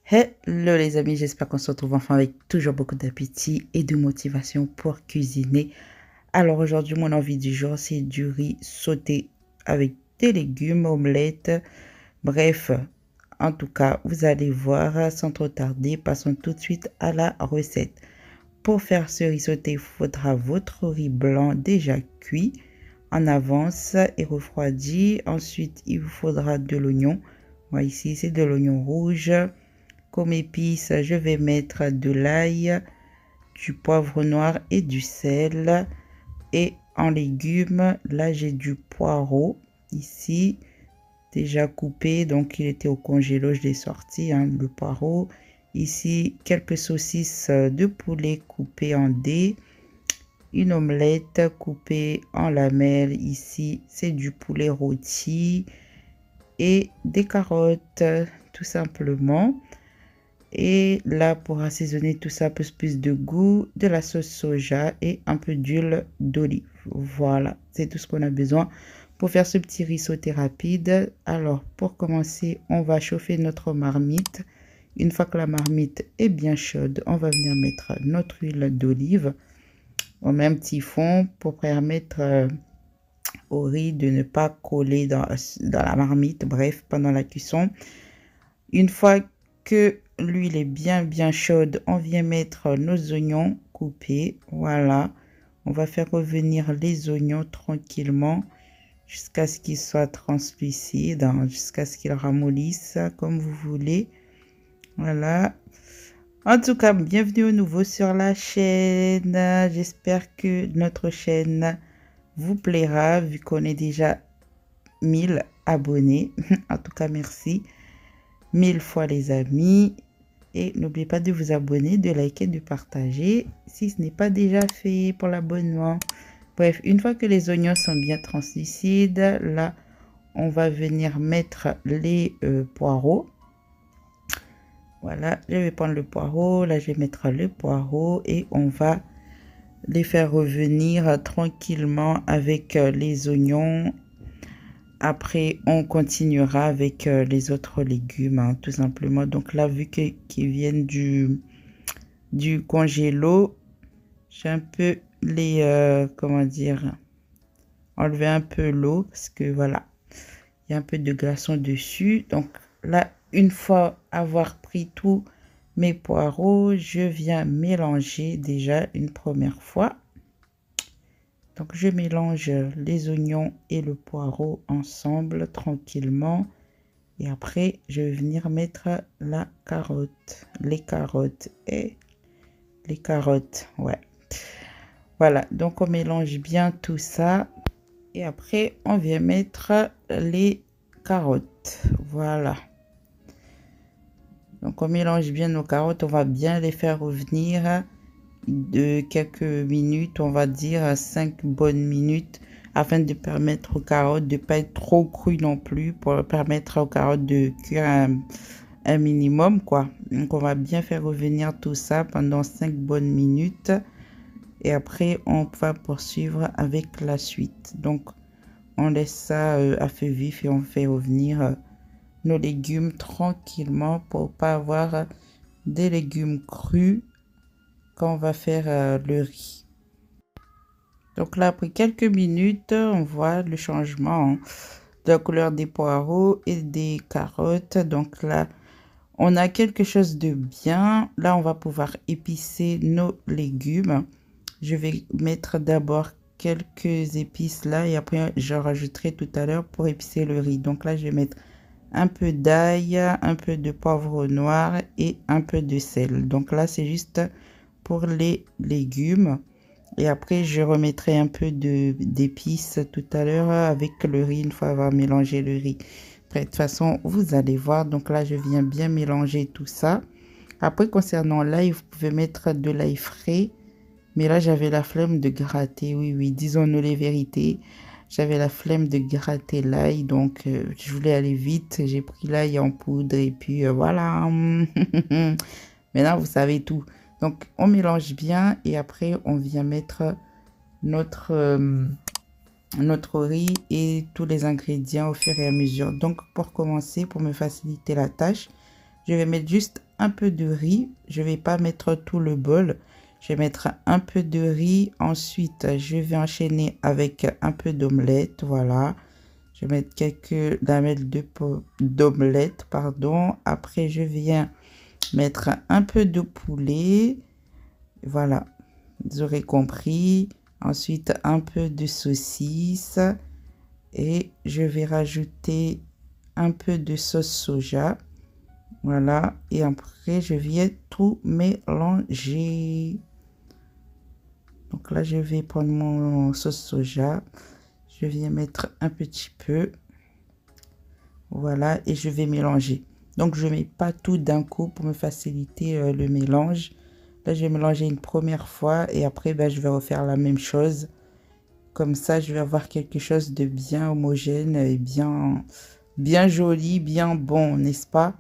Hello les amis, j'espère qu'on se retrouve enfin avec toujours beaucoup d'appétit et de motivation pour cuisiner. Alors aujourd'hui, mon envie du jour, c'est du riz sauté avec des légumes, omelettes. Bref, en tout cas, vous allez voir sans trop tarder. Passons tout de suite à la recette. Pour faire ce riz sauté, il faudra votre riz blanc déjà cuit en avance et refroidi. Ensuite, il vous faudra de l'oignon. Moi ici, c'est de l'oignon rouge. Comme épices, je vais mettre de l'ail, du poivre noir et du sel. Et en légumes, là j'ai du poireau ici déjà coupé, donc il était au congélo, je l'ai sorti, le poireau. Ici quelques saucisses de poulet coupées en dés, une omelette coupée en lamelles. Ici c'est du poulet rôti et des carottes tout simplement. Et là, pour assaisonner tout ça, plus de goût, de la sauce soja et un peu d'huile d'olive. Voilà, c'est tout ce qu'on a besoin pour faire ce petit riz sauté rapide. Alors, pour commencer, on va chauffer notre marmite. Une fois que la marmite est bien chaude, on va venir mettre notre huile d'olive. On met un petit fond pour permettre au riz de ne pas coller dans la marmite. Bref, pendant la cuisson. Une fois que l'huile est bien chaude, on vient mettre nos oignons coupés. Voilà, on va faire revenir les oignons tranquillement jusqu'à ce qu'ils soient translucides, jusqu'à ce qu'ils ramollissent comme vous voulez. Voilà. En tout cas, bienvenue au nouveau sur la chaîne. J'espère que notre chaîne vous plaira vu qu'on est déjà 1000 abonnés. En tout cas, merci 1000 fois les amis. Et n'oubliez pas de vous abonner, de liker, de partager si ce n'est pas déjà fait pour l'abonnement. Bref, une fois que les oignons sont bien translucides, là, on va venir mettre les poireaux. Voilà, je vais prendre le poireau. Là, je vais mettre le poireau et on va les faire revenir tranquillement avec les oignons. Après, on continuera avec les autres légumes, tout simplement. Donc là, vu qu'ils viennent du congélo, j'ai un peu les, comment dire, enlever un peu l'eau parce que voilà, il y a un peu de glaçons dessus. Donc là, une fois avoir pris tous mes poireaux, je viens mélanger déjà une première fois. Donc, je mélange les oignons et le poireau ensemble tranquillement. Et après, je vais venir mettre la carotte. Les carottes et les carottes. Ouais. Voilà. Donc, on mélange bien tout ça. Et après, on vient mettre les carottes. Voilà. Donc, on mélange bien nos carottes. On va bien les faire revenir de quelques minutes, on va dire 5 bonnes minutes, afin de permettre aux carottes de ne pas être trop crues non plus, pour permettre aux carottes de cuire un minimum, quoi. Donc on va bien faire revenir tout ça pendant 5 bonnes minutes et après on va poursuivre avec la suite. Donc on laisse ça à feu vif et on fait revenir nos légumes tranquillement pour pas avoir des légumes crus quand on va faire le riz. Donc là, après quelques minutes, on voit le changement de la couleur des poireaux et des carottes. Donc là, on a quelque chose de bien. Là, on va pouvoir épicer nos légumes. Je vais mettre d'abord quelques épices là et après, je rajouterai tout à l'heure pour épicer le riz. Donc là, je vais mettre un peu d'ail, un peu de poivre noir et un peu de sel. Donc là, c'est juste pour les légumes. Et après, je remettrai un peu d'épices tout à l'heure avec le riz, une fois avoir mélangé le riz. Après, de toute façon, vous allez voir. Donc là, je viens bien mélanger tout ça. Après, concernant l'ail, vous pouvez mettre de l'ail frais. Mais là, j'avais la flemme de gratter. Oui, disons-nous les vérités. J'avais la flemme de gratter l'ail. Donc, je voulais aller vite. J'ai pris l'ail en poudre. Et puis, voilà. Maintenant, vous savez tout. Donc, on mélange bien et après, on vient mettre notre riz et tous les ingrédients au fur et à mesure. Donc, pour commencer, pour me faciliter la tâche, je vais mettre juste un peu de riz. Je vais pas mettre tout le bol. Je vais mettre un peu de riz. Ensuite, je vais enchaîner avec un peu d'omelette. Voilà. Je vais mettre quelques lamelles d'omelette, pardon. Après, je viens mettre un peu de poulet. Voilà. Vous aurez compris. Ensuite, un peu de saucisse. Et je vais rajouter un peu de sauce soja. Voilà. Et après, je viens tout mélanger. Donc là, je vais prendre mon sauce soja. Je viens mettre un petit peu. Voilà. Et je vais mélanger. Donc, je ne mets pas tout d'un coup pour me faciliter le mélange. Là, je vais mélanger une première fois. Et après, ben, je vais refaire la même chose. Comme ça, je vais avoir quelque chose de bien homogène et bien joli, bien bon, n'est-ce pas?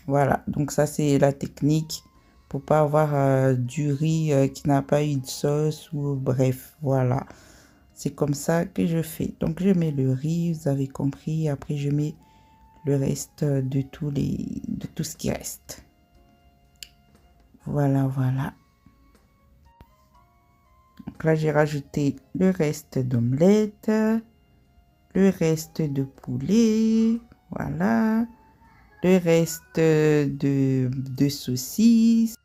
Voilà, donc ça, c'est la technique pour pas avoir du riz qui n'a pas eu de sauce ou bref, voilà. C'est comme ça que je fais. Donc, je mets le riz, vous avez compris. Après, je mets le reste de tout ce qui reste. Voilà, voilà. Donc là, j'ai rajouté le reste d'omelette, le reste de poulet, voilà, le reste de saucisse.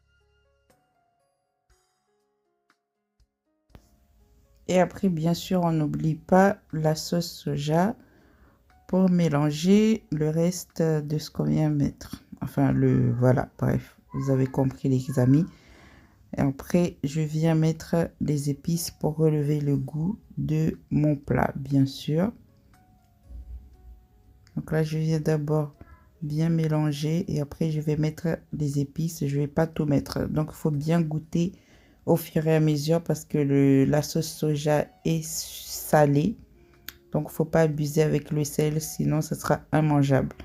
Et après, bien sûr, on n'oublie pas la sauce soja pour mélanger le reste de ce qu'on vient mettre. Enfin, voilà, bref, vous avez compris les amis. Et après, je viens mettre les épices pour relever le goût de mon plat, bien sûr. Donc là, je viens d'abord bien mélanger et après, je vais mettre les épices. Je vais pas tout mettre. Donc, il faut bien goûter au fur et à mesure parce que la sauce soja est salée. Donc, il faut pas abuser avec le sel, sinon, ça sera immangeable.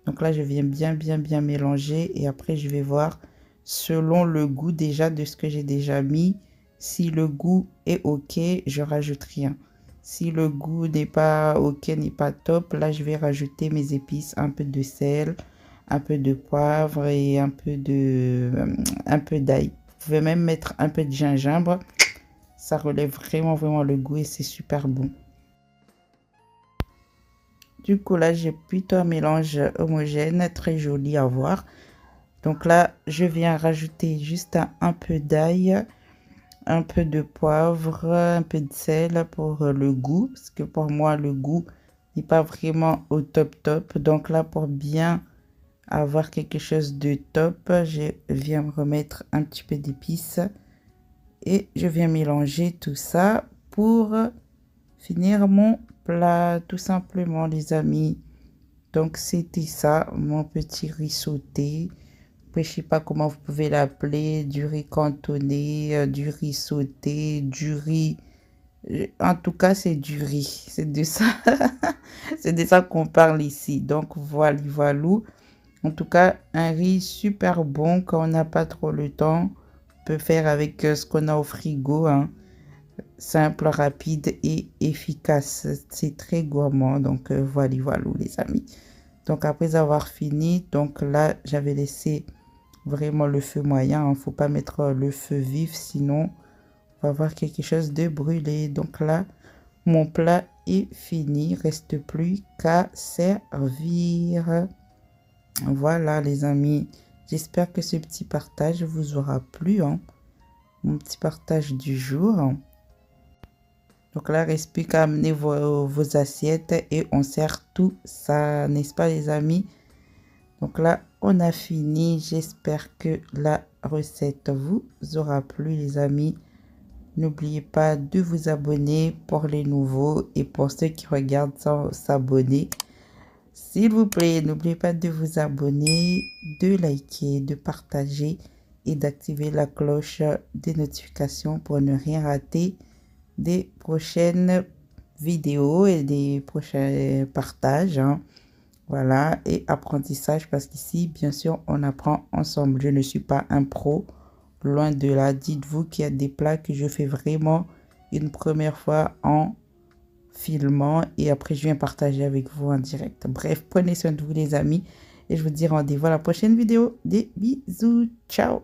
Donc là, je viens bien mélanger et après, je vais voir selon le goût déjà de ce que j'ai déjà mis. Si le goût est OK, je rajoute rien. Si le goût n'est pas OK, n'est pas top, là, je vais rajouter mes épices, un peu de sel, un peu de poivre et un peu d'ail. Vous pouvez même mettre un peu de gingembre. Ça relève vraiment le goût et c'est super bon. Du coup, là, j'ai plutôt un mélange homogène, très joli à voir. Donc là, je viens rajouter juste un peu d'ail, un peu de poivre, un peu de sel pour le goût. Parce que pour moi, le goût n'est pas vraiment au top. Donc là, pour bien avoir quelque chose de top, je viens me remettre un petit peu d'épices. Et je viens mélanger tout ça pour finir mon plat, tout simplement, les amis. Donc, c'était ça, mon petit riz sauté. Après, je sais pas comment vous pouvez l'appeler, du riz cantonné, du riz sauté, du riz. En tout cas, c'est du riz. C'est de ça. C'est de ça qu'on parle ici. Donc, voilà. En tout cas, un riz super bon quand on n'a pas trop le temps. On peut faire avec ce qu'on a au frigo, hein. Simple, rapide et efficace. C'est très gourmand. Donc, voilà, les amis. Donc, après avoir fini, donc là, j'avais laissé vraiment le feu moyen. Il ne faut pas mettre le feu vif, sinon, on va avoir quelque chose de brûlé. Donc là, mon plat est fini. Reste plus qu'à servir. Voilà, les amis. J'espère que ce petit partage vous aura plu, hein. Mon petit partage du jour. Donc là, il reste plus qu'à amener vos assiettes et on sert tout ça, n'est-ce pas les amis? Donc là, on a fini. J'espère que la recette vous aura plu les amis. N'oubliez pas de vous abonner pour les nouveaux et pour ceux qui regardent sans s'abonner. S'il vous plaît, n'oubliez pas de vous abonner, de liker, de partager et d'activer la cloche des notifications pour ne rien rater des prochaines vidéos et des prochains partages, hein. Voilà, et apprentissage parce qu'ici, bien sûr, on apprend ensemble. Je ne suis pas un pro, loin de là. Dites-vous qu'il y a des plats que je fais vraiment une première fois en filmant et après je viens partager avec vous en direct. Bref, prenez soin de vous les amis Et je vous dis rendez-vous à la prochaine vidéo. Des bisous. Ciao.